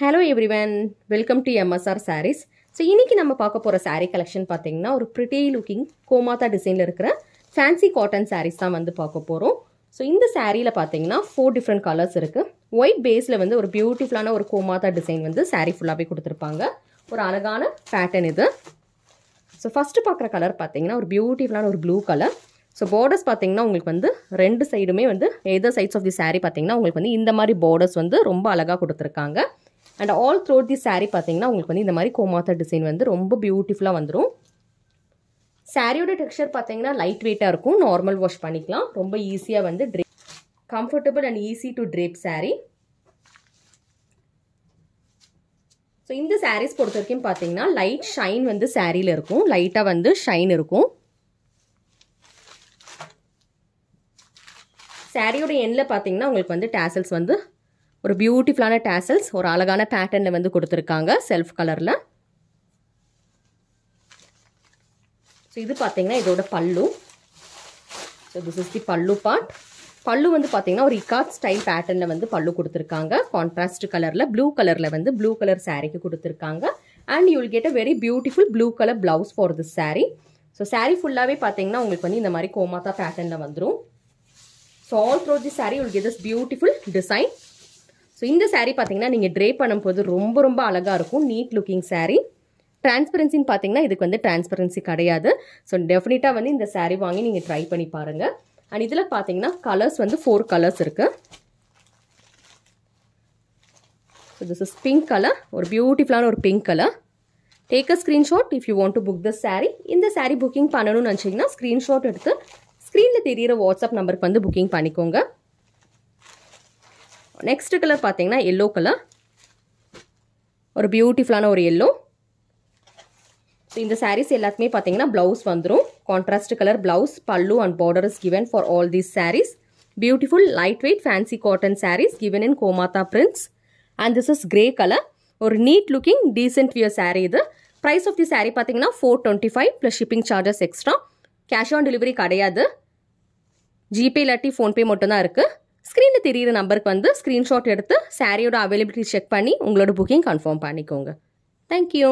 Hello everyone, welcome to MSR Sarees. So, இன்னைக்கு நம்ம பார்க்க போற saree collection பாத்தீங்கன்னா ஒரு pretty looking கோமாதா டிசைன்ல இருக்கிற fancy cotton sarees தான் வந்து பார்க்க போறோம். So, இந்த sareeல பாத்தீங்கன்னா 4 different colors இருக்கு. White baseல வந்து ஒரு பியூட்டிஃபுல்லான ஒரு கோமாதா டிசைன் வந்து saree ஃபுல்லாவே கொடுத்திருப்பாங்க. ஒரு அழகான pattern இது. So, first பார்க்குற கலர் பாத்தீங்கன்னா ஒரு பியூட்டிஃபுல்லான ஒரு blue color. So, borders பாத்தீங்கன்னா உங்களுக்கு வந்து ரெண்டு சைடுமே வந்து either sides of the saree பாத்தீங்கன்னா உங்களுக்கு வந்து இந்த மாதிரி borders வந்து ரொம்ப அழகா கொடுத்திருக்காங்க. And all throughout the saree பாத்தீங்கன்னா உங்களுக்கு வந்து இந்த மாதிரி கோமாதா டிசைன் வந்து ரொம்ப பியூட்டிஃபுல்லா வந்துரும். சாரியோட டெக்ஸ்சர் பாத்தீங்கன்னா லைட் வெயிட்டா இருக்கும். நார்மல் வாஷ் பண்ணிக்கலாம். ரொம்ப ஈஸியா வந்து comfortable and easy to drape saree. So இந்த sarees பொறுத்தவரைக்கும் பாத்தீங்கன்னா லைட் ஷைன் வந்து சாரியில இருக்கும். லைட்டா வந்து ஷைன் இருக்கும். சாரியோட எண்ட்ல பாத்தீங்கன்னா உங்களுக்கு வந்து tassels வந்து ஒரு பியூட்டிஃபுல்லான tassels ஒரு அழகான பேட்டர்ன்ல வந்து கொடுத்திருக்காங்க செல்ஃப் கலர்ல. சோ இது பாத்தீங்கன்னா இதோட பல்லு. சோ this is the பல்லு பார்ட். பல்லு வந்து பாத்தீங்கன்னா ஒரு இக்காட் ஸ்டைல் பேட்டர்ன்ல வந்து பல்லு கொடுத்திருக்காங்க. கான்ட்ராஸ்ட் கலர்ல ப்ளூ கலர்ல வந்து ப்ளூ கலர் சாரிக்கு கொடுத்திருக்காங்க. and you will get a very beautiful blue color blouse for this saree. So saree ஃபுல்லாவே பாத்தீங்கன்னா உங்களுக்கு வந்து இந்த மாதிரி கோமாதா பேட்டர்ன்ல வந்துரும். So all through the saree you will get this beautiful design. So இந்த saree பாத்தீங்கன்னா நீங்க drape பண்ணும்போது ரொம்ப ரொம்ப அழகா இருக்கும். NEET looking saree. Transparency பாத்தீங்கன்னா இதுக்கு வந்து transparency கிடையாது. So டெஃபினட்டா வந்து இந்த saree வாங்கி நீங்க ட்ரை பண்ணி பாருங்க. and இதுல பாத்தீங்கன்னா கலர்ஸ் வந்து 4 கலர்ஸ் இருக்கு. So this is pink color, ஒரு பியூட்டிஃபுல்லான ஒரு pink color. Take a screenshot if you want to book this saree. இந்த saree booking பண்ணனும்னு நினைச்சீங்கன்னா screenshot எடுத்து ஸ்கிரீன்ல தெரியுற வாட்ஸ்அப் நம்பருக்கு வந்து புக்கிங் பண்ணிக்கோங்க. நெக்ஸ்ட் கலர் பாத்தீங்கன்னா yellow கலர். ஒரு பியூட்டிஃபுல்லான ஒரு yellow. So இந்த sarees எல்லாத்துமே பாத்தீங்கன்னா blouse வந்துரும். Contrast colour blouse, pallu and border is given for all these sarees. Beautiful lightweight fancy cotton sarees given in Gomatha prints. And this is grey color. ஒரு neat looking decent wear saree இது. Price of the saree பாத்தீங்கன்னா 425 plus shipping charges extra. Cash on delivery கிடையாது. GPay இல்லாட்டி PhonePe மட்டும் தான் இருக்கு. ஸ்கிரீன்ல தெரியுற நம்பருக்கு வந்து ஸ்கிரீன்ஷாட் எடுத்து சாரியோட அவைலபிலிட்டி செக் பண்ணி உங்களோட புக்கிங் கன்ஃபார்ம் பண்ணிக்கோங்க. Thank you.